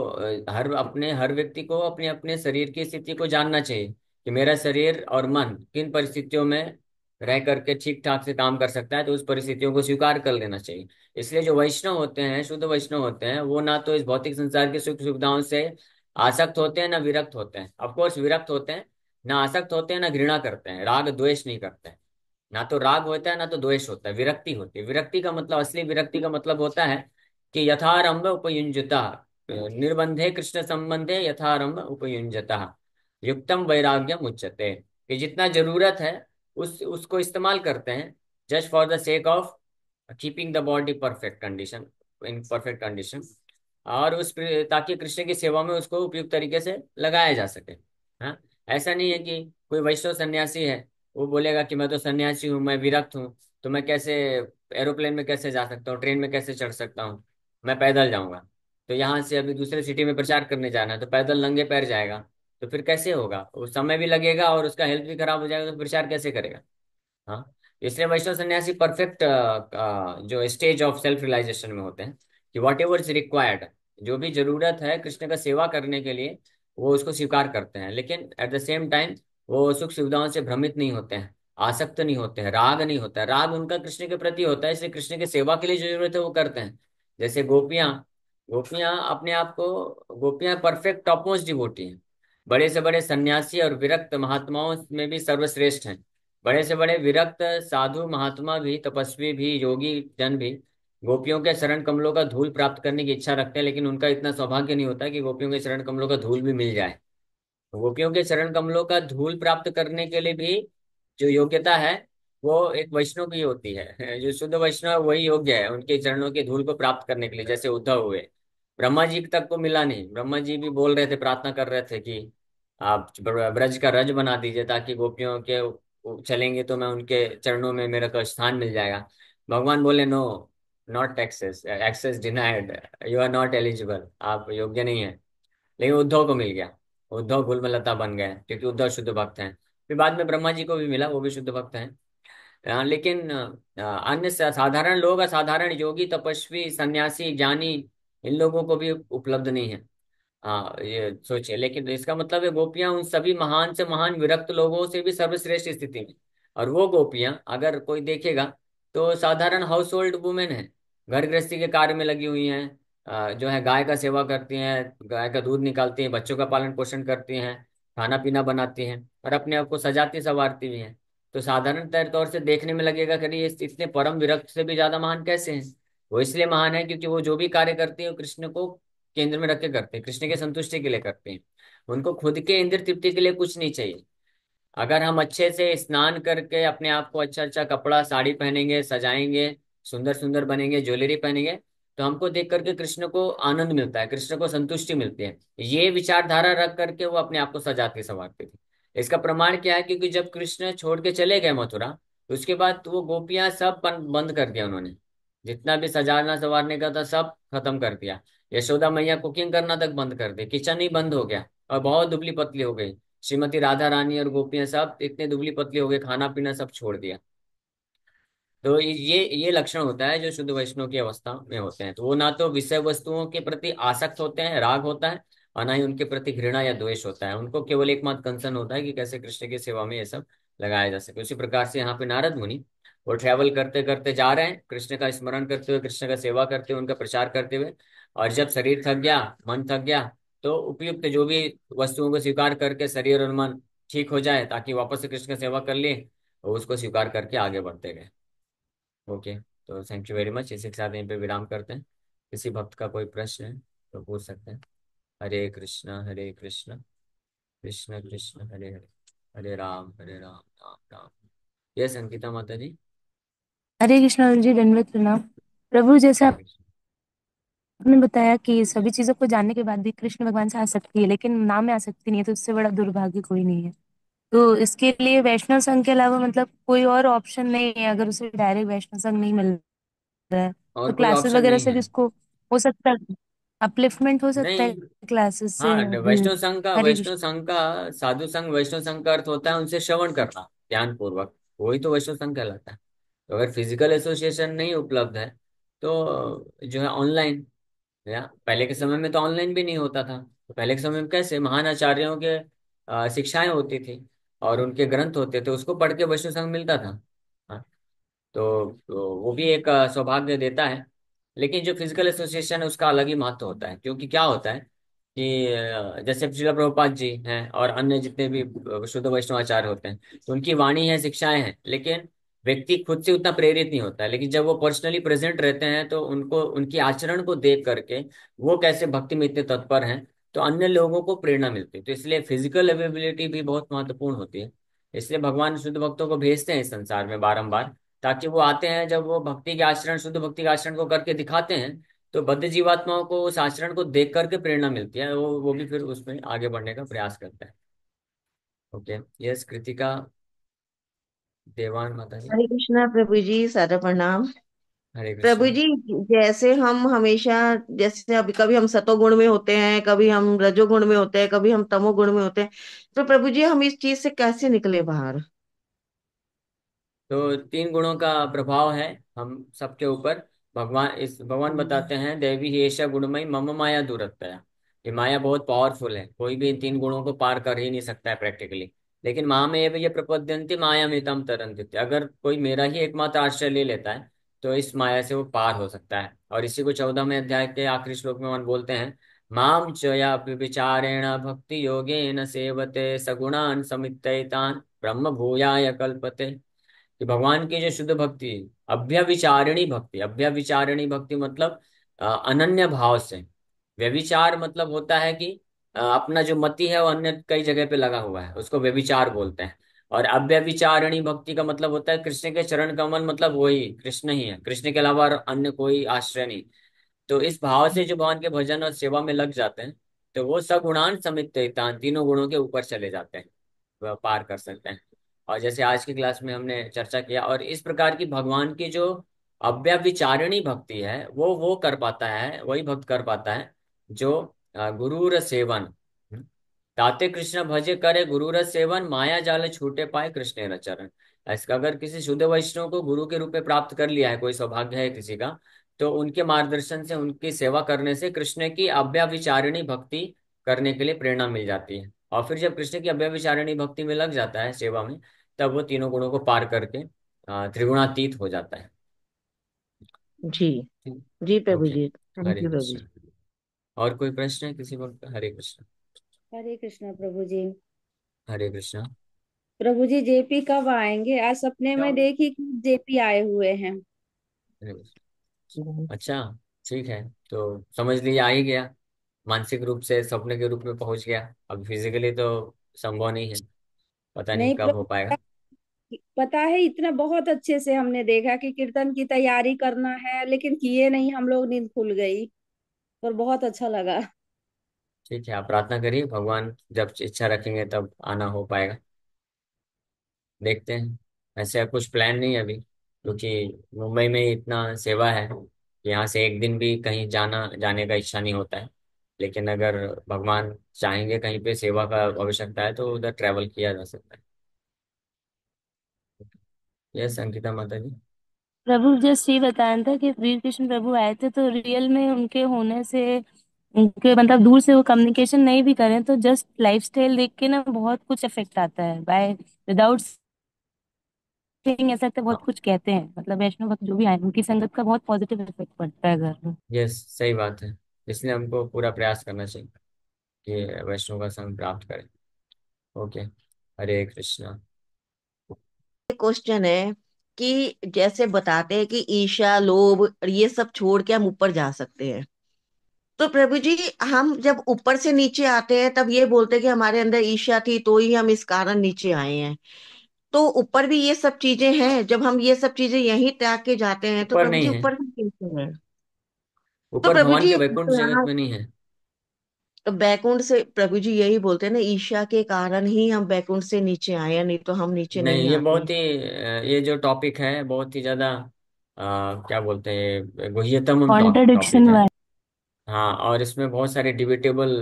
Speaker 1: हर व्यक्ति को अपने अपने शरीर की स्थिति को जानना चाहिए, कि मेरा शरीर और मन किन परिस्थितियों में रह करके ठीक ठाक से काम कर सकता है, तो उस परिस्थितियों को स्वीकार कर लेना चाहिए। इसलिए जो वैष्णव होते हैं, शुद्ध वैष्णव होते हैं, वो ना तो इस भौतिक संसार की सुख सुविधाओं से आसक्त होते हैं, ना विरक्त होते हैं। ऑफकोर्स विरक्त होते हैं, ना आसक्त होते हैं, ना घृणा करते हैं, राग द्वेष नहीं करते हैं। ना तो राग होता है, ना तो द्वेष होता है, विरक्ति होती है। विरक्ति का मतलब, असली विरक्ति का मतलब होता है कि यथारंभ उपयुंजता, निर्बंधे कृष्ण संबंधे यथारंभ उपयुंजता, युक्तम वैराग्यम उच्यते। कि जितना जरूरत है उसको इस्तेमाल करते हैं, just for the sake of keeping the body perfect condition, in perfect condition, और ताकि कृष्ण की सेवा में उसको उपयुक्त तरीके से लगाया जा सके। हाँ, ऐसा नहीं है कि कोई वैष्णव सन्यासी है, वो बोलेगा कि मैं तो सन्यासी हूँ, मैं विरक्त हूँ, तो मैं कैसे एरोप्लेन में कैसे जा सकता हूँ, ट्रेन में कैसे चढ़ सकता हूँ, मैं पैदल जाऊंगा। तो यहाँ से अभी दूसरे सिटी में प्रचार करने जाना है तो पैदल नंगे पैर जाएगा, तो फिर कैसे होगा, वो समय भी लगेगा और उसका हेल्थ भी खराब हो जाएगा, तो प्रचार कैसे करेगा। हाँ, इसलिए वैष्णव सन्यासी परफेक्ट जो स्टेज ऑफ सेल्फ रियलाइजेशन में होते हैं, कि वॉट एवर इज रिक्वायर्ड, जो भी जरूरत है कृष्ण का सेवा करने के लिए, वो उसको स्वीकार करते हैं, लेकिन एट द सेम टाइम वो सुख सुविधाओं से भ्रमित नहीं होते हैं, आसक्त नहीं होते हैं, राग नहीं होता है, राग उनका कृष्ण के प्रति होता है, इसलिए कृष्ण की सेवा के लिए जो जरूरत है वो करते हैं। जैसे गोपियां, गोपियां अपने आप को, गोपियां परफेक्ट टॉप मोस्ट डिवोटी हैं, बड़े से बड़े सन्यासी और विरक्त महात्माओं में भी सर्वश्रेष्ठ हैं। बड़े से बड़े विरक्त साधु महात्मा भी, तपस्वी भी, योगी जन भी गोपियों के शरण कमलों का धूल प्राप्त करने की इच्छा रखते हैं, लेकिन उनका इतना सौभाग्य नहीं होता कि गोपियों के शरण कमलों का धूल भी मिल जाए। गोपियों के चरण कमलों का धूल प्राप्त करने के लिए भी जो योग्यता है, वो एक वैष्णव की होती है। जो शुद्ध वैष्णव वही योग्य है उनके चरणों के धूल को प्राप्त करने के लिए, जैसे उद्धव हुए। ब्रह्मा जी तक को मिला नहीं, ब्रह्मा जी भी बोल रहे थे, प्रार्थना कर रहे थे कि आप ब्रज का रज बना दीजिए, ताकि गोपियों के चलेंगे तो मैं उनके चरणों में मेरा को स्थान मिल जाएगा। भगवान बोले no, not access, access denied, you are not eligible, आप योग्य नहीं है। लेकिन उद्धव को मिल गया, उद्धव गुलमलता बन गए क्योंकि उद्धव शुद्ध भक्त हैं। फिर बाद में ब्रह्मा जी को भी मिला, वो भी शुद्ध भक्त हैं। लेकिन अन्य साधारण लोग, असाधारण योगी, तपस्वी, सन्यासी, ज्ञानी, इन लोगों को भी उपलब्ध नहीं है। हाँ, ये सोचिए, लेकिन इसका मतलब है गोपियां उन सभी महान से महान विरक्त लोगों से भी सर्वश्रेष्ठ स्थिति में। और वो गोपियां अगर कोई देखेगा तो साधारण हाउस होल्ड वुमेन है, घर गृहस्थी के कार्य में लगी हुई हैं, जो है गाय का सेवा करती हैं, गाय का दूध निकालती हैं, बच्चों का पालन पोषण करती हैं, खाना पीना बनाती हैं, और अपने आप को सजाती संवारती भी हैं। तो साधारण तौर से देखने में लगेगा कि ये इतने परम विरक्त से भी ज्यादा महान कैसे हैं। वो इसलिए महान है क्योंकि वो जो भी कार्य करती है वो कृष्ण को केंद्र में रख के करते हैं, कृष्ण के संतुष्टि के लिए करते हैं। उनको खुद के इंद्रिय तृप्ति के लिए कुछ नहीं चाहिए। अगर हम अच्छे से स्नान करके अपने आप को अच्छा अच्छा कपड़ा साड़ी पहनेंगे, सजाएंगे, सुंदर सुंदर बनेंगे, ज्वेलरी पहनेंगे, तो हमको देख करके कृष्ण को आनंद मिलता है, कृष्ण को संतुष्टि मिलती है। ये विचारधारा रख करके वो अपने आप को सजाते संवारते थे। इसका प्रमाण क्या है, क्योंकि जब कृष्ण छोड़ के चले गए मथुरा, तो उसके बाद तो वो गोपियां सब बंद कर दिया उन्होंने, जितना भी सजाना संवारने का था सब खत्म कर दिया। यशोदा मैया कुकिंग करना तक बंद कर दी, किचन ही बंद हो गया, और बहुत दुबली पतली हो गई। श्रीमती राधा रानी और गोपियां सब इतने दुबली पतली हो गए, खाना पीना सब छोड़ दिया। तो ये लक्षण होता है जो शुद्ध वैष्णव की अवस्था में होते हैं। तो वो ना तो विषय वस्तुओं के प्रति आसक्त होते हैं, राग होता है, और ना ही उनके प्रति घृणा या द्वेष होता है। उनको केवल एकमात्र कंसर्न होता है कि कैसे कृष्ण की सेवा में ये सब लगाया जा सके। उसी प्रकार से यहाँ पे नारद मुनि, वो ट्रैवल करते करते जा रहे हैं, कृष्ण का स्मरण करते हुए, कृष्ण का सेवा करते हुए, उनका प्रचार करते हुए। और जब शरीर थक गया, मन थक गया, तो उपयुक्त जो भी वस्तुओं को स्वीकार करके शरीर और मन ठीक हो जाए, ताकि वापस से कृष्ण की सेवा कर लिए, और उसको स्वीकार करके आगे बढ़ते गए। ओके, तो थैंक यू वेरी मच। इसी के साथ यहीं पे विराम करते हैं। किसी भक्त का कोई प्रश्न है तो पूछ सकते हैं। हरे कृष्ण, कृष्ण कृष्ण हरे हरे, हरे राम, राम राम। यस अंकिता माता जी।
Speaker 2: हरे कृष्णा जी, दंडवत प्रणाम। प्रभु, जैसे
Speaker 1: हरे कृष्ण।
Speaker 2: आपने बताया कि सभी चीजों को जानने के बाद भी कृष्ण भगवान से आसक्ति है, लेकिन नाम में आसक्ति नहीं है, तो उससे बड़ा दुर्भाग्य कोई नहीं है। तो इसके लिए वैष्णव संघ के अलावा मतलब कोई और ऑप्शन नहीं है? अगर उसे डायरेक्ट वैष्णव संघ नहीं मिल रहा है तो
Speaker 1: और कोई
Speaker 2: क्लासेस
Speaker 1: ऑप्शन
Speaker 2: वगैरह
Speaker 1: नहीं
Speaker 2: से भी
Speaker 1: है।
Speaker 2: उसको हो सकता है, अपलिफ्टमेंट हो सकता है
Speaker 1: नहीं।
Speaker 2: क्लासेस से।
Speaker 1: हाँ,
Speaker 2: हरे
Speaker 1: वैष्णव
Speaker 2: कृष्ण।
Speaker 1: संघ का साधु संघ, वैष्णव संघ का अर्थ होता है उनसे श्रवण करना ध्यान पूर्वक, वही तो वैष्णव संघ कहलाता है। तो अगर फिजिकल एसोसिएशन नहीं उपलब्ध है, तो जो है ऑनलाइन, या पहले के समय में तो ऑनलाइन भी नहीं होता था, तो पहले के समय में कैसे महान आचार्यों के शिक्षाएं होती थी, और उनके ग्रंथ होते थे, उसको पढ़ के वैष्णव संघ मिलता था। हाँ, तो वो भी एक सौभाग्य देता है। लेकिन जो फिजिकल एसोसिएशन है उसका अलग ही महत्व होता है, क्योंकि क्या होता है कि जैसे श्रील प्रभुपाद जी हैं और अन्य जितने भी शुद्ध वैष्णव आचार्य होते हैं, तो उनकी वाणी है, शिक्षाएं हैं, लेकिन व्यक्ति खुद से उतना प्रेरित नहीं होता है। लेकिन जब वो पर्सनली प्रेजेंट रहते हैं, तो उनको उनकी आचरण को देख करके वो कैसे भक्ति में इतने तत्पर हैं, तो अन्य लोगों को प्रेरणा मिलती है। तो इसलिए फिजिकल अवेलेबिलिटी भी बहुत महत्वपूर्ण होती है। इसलिए भगवान शुद्ध भक्तों को भेजते हैं इस संसार में बारंबार, ताकि वो आते हैं, जब वो भक्ति के आचरण, शुद्ध भक्ति के आचरण को करके दिखाते हैं, तो बद्ध जीवात्माओं को उस आचरण को देख करके प्रेरणा मिलती है, वो भी फिर उसमें आगे बढ़ने का प्रयास करते हैं। ओके। यस कृतिका। देवान माता जी।
Speaker 3: हरे कृष्णा प्रभु जी, सादर प्रणाम।
Speaker 1: हरे
Speaker 3: प्रभु
Speaker 1: कृष्णा।
Speaker 3: जी, जैसे हम हमेशा, जैसे अभी कभी हम सतोगुण में होते हैं, कभी हम रजोगुण में होते हैं, कभी हम तमोगुण में होते हैं, तो प्रभु जी हम इस चीज से कैसे निकले बाहर?
Speaker 1: तो तीन गुणों का प्रभाव है हम सबके ऊपर। भगवान बताते हैं, देवी ही एषा गुणमयी मम माया दूरत्या। ये माया बहुत पावरफुल है, कोई भी इन तीन गुणों को पार कर ही नहीं सकता है प्रैक्टिकली। लेकिन माँ में ये प्रपद्यंती माया मितम तरंती, अगर कोई मेरा ही एकमात्र आश्रय ले लेता है तो इस माया से वो पार हो सकता है। और इसी को 14वें अध्याय के आखिरी श्लोक में भगवान बोलते हैं, माम च या विचारेण भक्ति योगेन सेवते सगुणान समित्यैतान ब्रह्म भूयाय कल्पते। कि भगवान की जो शुद्ध भक्ति, अभ्यविचारिणी भक्ति मतलब अनन्य भाव से। व्यभिचार मतलब होता है कि अपना जो मति है वो अन्य कई जगह पे लगा हुआ है, उसको व्यभिचार बोलते हैं। और अव्यभिचारिणी भक्ति का मतलब होता है कृष्ण के चरण कमल, मतलब वही कृष्ण ही है, कृष्ण के अलावा और अन्य कोई आश्रय नहीं। तो इस भाव से जो भगवान के भजन और सेवा में लग जाते हैं, तो वो सगुणान समित तीनों गुणों के ऊपर चले जाते हैं, वह पार कर सकते हैं। और जैसे आज की क्लास में हमने चर्चा किया, और इस प्रकार की भगवान की जो अव्यभिचारिणी भक्ति है वो कर पाता है, वही भक्त कर पाता है जो गुरुर सेवन। ताते कृष्ण भजे करे गुरुर सेवन, माया जाल छूटे पाए कृष्ण चरण। ऐसा अगर किसी शुद्ध वैष्णव को गुरु के रूप में प्राप्त कर लिया है, कोई सौभाग्य है किसी का, तो उनके मार्गदर्शन से, उनकी सेवा करने से कृष्ण की अव्यभिचारिणी भक्ति करने के लिए प्रेरणा मिल जाती है। और फिर जब कृष्ण की अव्यभिचारिणी भक्ति में लग जाता है सेवा में, तब वो तीनों गुणों को पार करके त्रिगुणातीत हो जाता है।
Speaker 3: जी। जी प्रभु
Speaker 1: ओके।
Speaker 3: जी, थैंक
Speaker 1: हरे
Speaker 3: यू प्रभु
Speaker 1: कृष्ण।
Speaker 3: जी।
Speaker 1: और कोई प्रश्न है किसी वक्त? हरे कृष्ण।
Speaker 4: हरे कृष्णा प्रभु जी।
Speaker 1: हरे कृष्ण।
Speaker 4: प्रभु जी जेपी कब आएंगे? आज सपने में देखी कि जेपी आए हुए हैं।
Speaker 1: हरे कृष्ण। अच्छा, ठीक है। तो समझ लीजिए आ ही गया, मानसिक रूप से सपने के रूप में पहुंच गया। अब फिजिकली तो संभव नहीं है, पता नहीं
Speaker 4: नहीं
Speaker 1: कब हो
Speaker 4: प्रभु,
Speaker 1: पाएगा।
Speaker 4: पता है इतना बहुत अच्छे से हमने देखा कि कीर्तन की तैयारी करना है, लेकिन किए नहीं हम लोग, नींद खुल गई। पर बहुत अच्छा लगा।
Speaker 1: ठीक है, आप प्रार्थना करिए, भगवान जब इच्छा रखेंगे तब आना हो पाएगा। देखते हैं। ऐसे अब कुछ प्लान नहीं है अभी, क्योंकि मुंबई में इतना सेवा है कि यहाँ से एक दिन भी कहीं जाने का इच्छा नहीं होता है। लेकिन अगर भगवान चाहेंगे कहीं पे सेवा का आवश्यकता है तो उधर ट्रैवल किया जा सकता है। यस अंकिता माता जी।
Speaker 2: प्रभु जस्ट ये बताया था कि वीर कृष्ण प्रभु आए थे, तो रियल में उनके होने से, उनके मतलब दूर से वो कम्युनिकेशन नहीं भी करें तो जस्ट लाइफस्टाइल देख के ना बहुत कुछ इफेक्ट आता है, बाय विदाउट सेइंग ऐसा तो बहुत कुछ कहते हैं, मतलब वैष्णव भक्त जो भी आए उनकी संगत का बहुत पॉजिटिव इफेक्ट पड़ता है घर में।
Speaker 1: यस, सही बात है। इसलिए हमको पूरा प्रयास करना चाहिए कि वैष्णव का संग प्राप्त करें। ओके। हरे कृष्णा।
Speaker 3: क्वेश्चन है कि जैसे बताते हैं कि ईर्ष्या, लोभ ये सब छोड़ के हम ऊपर जा सकते हैं, तो प्रभु जी हम जब ऊपर से नीचे आते हैं तब ये बोलते हैं कि हमारे अंदर ईर्ष्या थी तो ही हम इस कारण नीचे आए हैं। तो ऊपर भी ये सब चीजें हैं, जब हम ये सब चीजें यहीं त्याग के जाते हैं तो
Speaker 1: ऊपर
Speaker 3: प्रभु
Speaker 1: नहीं
Speaker 3: जी
Speaker 1: है,
Speaker 3: ऊपर भी कैसे है? तो
Speaker 1: ऊपर
Speaker 3: प्रभु
Speaker 1: भगवान के
Speaker 3: जी
Speaker 1: वैकुंठ
Speaker 3: तो
Speaker 1: जगत
Speaker 3: यहाँ
Speaker 1: में नहीं है।
Speaker 3: तो बैकुंठ से, प्रभु जी यही बोलते हैं ना, ईर्ष्या के कारण ही हम बैकुंठ से नीचे आए हैं, नहीं तो हम नीचे
Speaker 1: नहीं,
Speaker 3: नहीं
Speaker 1: ये
Speaker 3: आते।
Speaker 1: बहुत ही ये जो टॉपिक है बहुत ही ज्यादा क्या बोलते हैं, गुह्यतम टॉपिक
Speaker 2: कॉन्ट्रडिक्शन
Speaker 1: है।
Speaker 2: वाला।
Speaker 1: हाँ, और इसमें बहुत सारी डिबेटेबल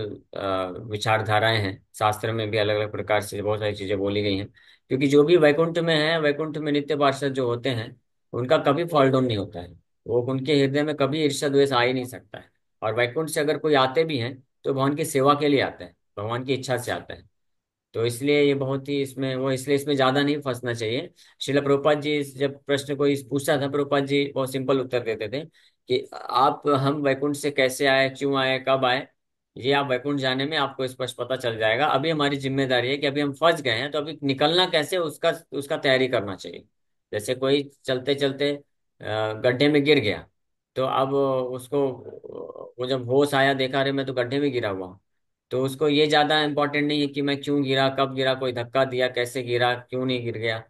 Speaker 1: विचारधाराएं हैं। शास्त्र में भी अलग अलग प्रकार से बहुत सारी चीजें बोली गई हैं। क्योंकि जो भी वैकुंठ में है, वैकुंठ में नित्य पार्षद जो होते हैं, उनका कभी फॉल डाउन नहीं होता है। वो, उनके हृदय में कभी ईर्ष्या द्वेष आ ही नहीं सकता है। और वैकुंठ से अगर कोई आते भी हैं तो भगवान की सेवा के लिए आते हैं, भगवान की इच्छा से आते हैं। तो इसलिए ये बहुत ही इसमें वो, इसलिए इसमें ज्यादा नहीं फंसना चाहिए। श्रील प्रभुपाद जी जब प्रश्न कोई पूछता था, प्रभुपाद जी बहुत सिंपल उत्तर देते थे कि आप, हम वैकुंठ से कैसे आए, क्यों आए, कब आए, ये आप वैकुंठ जाने में आपको स्पष्ट पता चल जाएगा। अभी हमारी जिम्मेदारी है कि अभी हम फंस गए हैं, तो अभी निकलना कैसे, उसका उसका तैयारी करना चाहिए। जैसे कोई चलते चलते गड्ढे में गिर गया, तो अब उसको, वो जब होश आया, देखा अरे मैं तो गड्ढे में गिरा हुआ हूँ, तो उसको ये ज्यादा इंपॉर्टेंट नहीं है कि मैं क्यों गिरा, कब गिरा, कोई धक्का दिया, कैसे गिरा, क्यों नहीं गिर गया।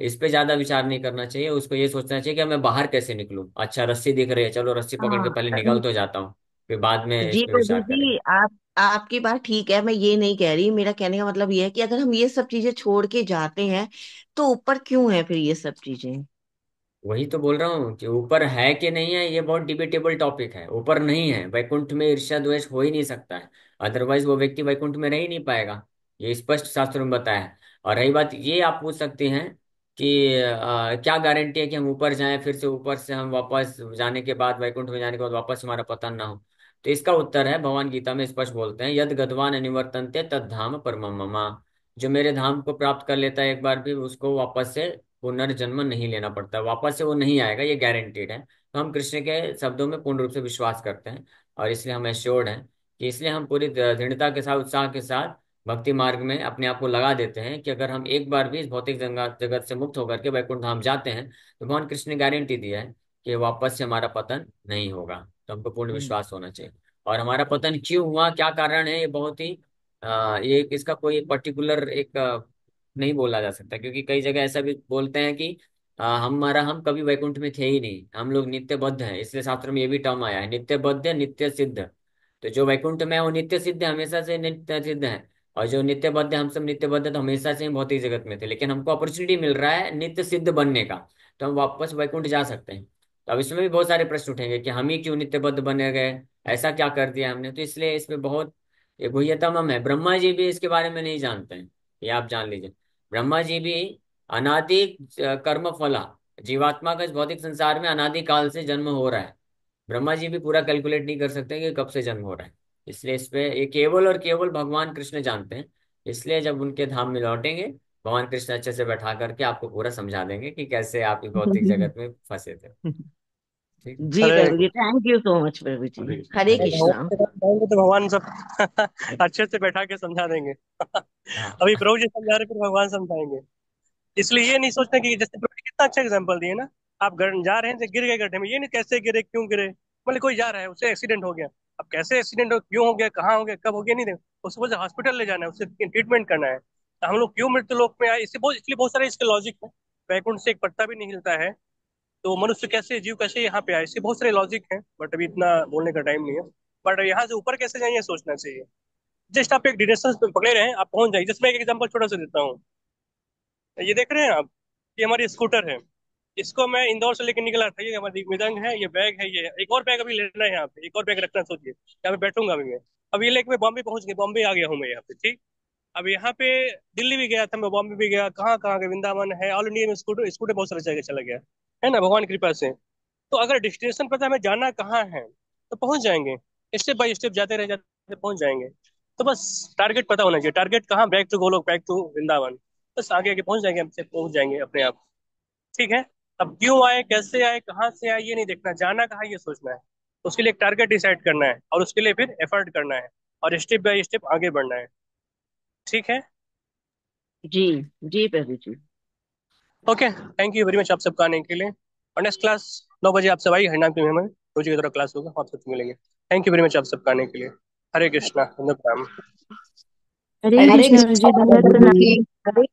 Speaker 1: इस पे ज्यादा विचार नहीं करना चाहिए। उसको ये सोचना चाहिए कि मैं बाहर कैसे निकलूं। अच्छा, रस्सी दिख रही है, चलो रस्सी पकड़ के
Speaker 3: हाँ
Speaker 1: पहले निकल
Speaker 3: तभी
Speaker 1: तो जाता हूँ। फिर बाद में इस
Speaker 3: जी
Speaker 1: पे
Speaker 3: प्रभु
Speaker 1: विचार
Speaker 3: जी,
Speaker 1: करेंगे।
Speaker 3: आपकी बात ठीक है, मैं ये नहीं कह रही। मेरा कहने का मतलब ये है कि अगर हम ये सब चीजें छोड़ के जाते हैं तो ऊपर क्यों है फिर ये सब चीजें?
Speaker 1: वही तो बोल रहा हूँ कि ऊपर है कि नहीं है, ये बहुत डिबेटेबल टॉपिक है। ऊपर नहीं है, वैकुंठ में ईर्ष्या द्वेष हो ही नहीं सकता है, अदरवाइज वो व्यक्ति वैकुंठ में रह ही नहीं पाएगा। ये स्पष्ट शास्त्रों में बताया है। और रही बात, ये आप पूछ सकते हैं कि क्या गारंटी है कि हम ऊपर जाएं, फिर से ऊपर से हम वापस जाने के बाद, वैकुंठ में जाने के बाद वापस हमारा पतन ना हो। तो इसका उत्तर है, भगवान गीता में स्पष्ट बोलते हैं, यद गतवान अनिवर्तन्ते तद धाम परमम मम। जो मेरे धाम को प्राप्त कर लेता है एक बार भी, उसको वापस से पुनर्जन्म नहीं लेना पड़ता, वापस से वो नहीं आएगा, ये गारंटीड है। तो हम कृष्ण के शब्दों में पूर्ण रूप से विश्वास करते हैं, और इसलिए हम एश्योर्ड हैं कि, इसलिए हम पूरी दृढ़ता के साथ, उत्साह के साथ भक्ति मार्ग में अपने आप को लगा देते हैं कि अगर हम एक बार भी इस भौतिक जगत जगत से मुक्त होकर के वैकुंठ धाम जाते हैं, तो भगवान कृष्ण ने गारंटी दिया है कि वापस से हमारा पतन नहीं होगा। तो हमको पूर्ण विश्वास होना चाहिए। और हमारा पतन क्यों हुआ, क्या कारण है, ये बहुत ही ये इसका कोई पर्टिकुलर एक नहीं बोला जा सकता, क्योंकि कई जगह ऐसा भी बोलते हैं कि हम कभी वैकुंठ में थे ही नहीं, हम लोग नित्य बद्ध हैं। इसलिए शास्त्र में ये भी टर्म आया है, नित्य बद्ध नित्य सिद्ध। तो जो वैकुंठ में है वो नित्य सिद्ध है, हमेशा से नित्य सिद्ध है। और जो नित्य बद्ध है, हम सब नित्य बद्ध है, तो हमेशा से हम भौतिक जगत में थे, लेकिन हमको अपॉर्चुनिटी मिल रहा है नित्य सिद्ध बनने का, तो हम वापस वैकुंठ जा सकते हैं। तो अब इसमें भी बहुत सारे प्रश्न उठेंगे कि हम ही क्यों नित्य बद्ध बने गए, ऐसा क्या कर दिया हमने। तो इसलिए इसमें बहुत ये गुह्यतम है। ब्रह्मा जी भी इसके बारे में नहीं जानते हैं, ये आप जान लीजिए। ब्रह्मा जी भी अनादि कर्म फला, जीवात्मा का इस भौतिक संसार में अनादि काल से जन्म हो रहा है। ब्रह्मा जी भी पूरा कैलकुलेट नहीं कर सकते कि कब से जन्म हो रहा है। इसलिए इस पे ये केवल और केवल भगवान कृष्ण जानते हैं। इसलिए जब उनके धाम में लौटेंगे, भगवान कृष्ण अच्छे से बैठा करके आपको पूरा समझा देंगे कि कैसे आप इस भौतिक जगत में फंसे थे। ठीक है।
Speaker 3: जी
Speaker 5: अरे
Speaker 3: प्रभु जी, थैंक यू सो मच प्रभु जी। हरे
Speaker 1: हरे
Speaker 3: कृष्णा।
Speaker 5: भगवान के पास जाएंगे तो भगवान सब अच्छे से बैठा के समझा देंगे।
Speaker 1: हाँ।
Speaker 5: अभी प्रभु जी समझा रहे, फिर भगवान समझाएंगे। इसलिए ये नहीं सोचना कि जैसे प्रभु जी कितना अच्छा एग्जाम्पल दिए ना, आप जा रहे हैं तो गिर गए गड्ढे में, ये नहीं कैसे गिरे, क्यों गिरे। मतलब कोई जा रहा है, उससे एक्सीडेंट हो गया, अब कैसे एक्सीडेंट हो, क्यों हो गया, कहाँ हो गया, कब हो गया, नहीं देखो, उसको बस हॉस्पिटल ले जाना है, उससे ट्रीटमेंट करना है। तो हम लोग क्यों मृत्यु लोक में आए, इसलिए बहुत सारे इसके लॉजिक है। वैकुंठ से एक पत्ता भी नहीं हिलता है, तो मनुष्य कैसे, जीव कैसे यहाँ पे आए, इसके बहुत सारे लॉजिक हैं, बट अभी इतना बोलने का टाइम नहीं है। बट यहाँ से ऊपर कैसे जाएंगे सोचना चाहिए। जस्ट आप एक डायरेक्शन पकड़े रहे, आप पहुंच जाएंगे। जैसे मैं एक एग्जांपल छोटा सा देता हूँ, ये देख रहे हैं आप, ये हमारी स्कूटर है। इसको मैं इंदौर से लेकर निकला था, ये हमारी मृदंग है, ये बैग है, ये एक और बैग अभी लेना है, यहाँ पे एक और बैग रखना, सोचिए यहाँ पे बैठूंगा अभी मैं। अब ये लेके मैं बॉम्बे पहुंच गया, बॉम्बे आ गया हूँ मैं यहाँ पे, ठीक। अब यहाँ पे दिल्ली भी गया था मैं, बॉम्बे भी गया, कहाँ कहाँ गया, वृंदावन है, ऑल इंडिया में स्कूटर स्कूटर बहुत सारी जगह चला गया, है ना, भगवान की कृपा से। तो अगर डेस्टिनेशन पता है हमें जाना कहाँ है, तो पहुंच जाएंगे। स्टेप बाय स्टेप जाते रह जाते पहुंच जाएंगे। तो बस टारगेट पता होना चाहिए, टारगेट कहाँ, back to Golok, back to Vrindavan. बस आगे आगे पहुंच जाएंगे, हमसे पहुंच जाएंगे अपने आप। ठीक है। अब क्यों आए, कैसे आए, कहाँ से आए, ये नहीं देखना, जाना कहाँ ये सोचना है। उसके लिए एक टारगेट डिसाइड करना है, और उसके लिए फिर एफर्ट करना है, और स्टेप बाय स्टेप आगे बढ़ना है। ठीक है।
Speaker 3: जी। जी प्रभु जी।
Speaker 5: Okay, thank you very much आप सबका आने के लिए। और नेक्स्ट क्लास 9 बजे आप सब आई, हरिनाम की में रोज की तरह क्लास होगा, आप सबसे मिलेंगे। थैंक यू वेरी मच आप सबका आने के लिए। हरे कृष्णा, धन्यवाद।
Speaker 2: हरे
Speaker 3: हरे
Speaker 2: कृष्ण जी,
Speaker 3: कृष्ण
Speaker 2: दंडवत
Speaker 3: प्रभु
Speaker 2: प्रणाम।
Speaker 3: जी। हरे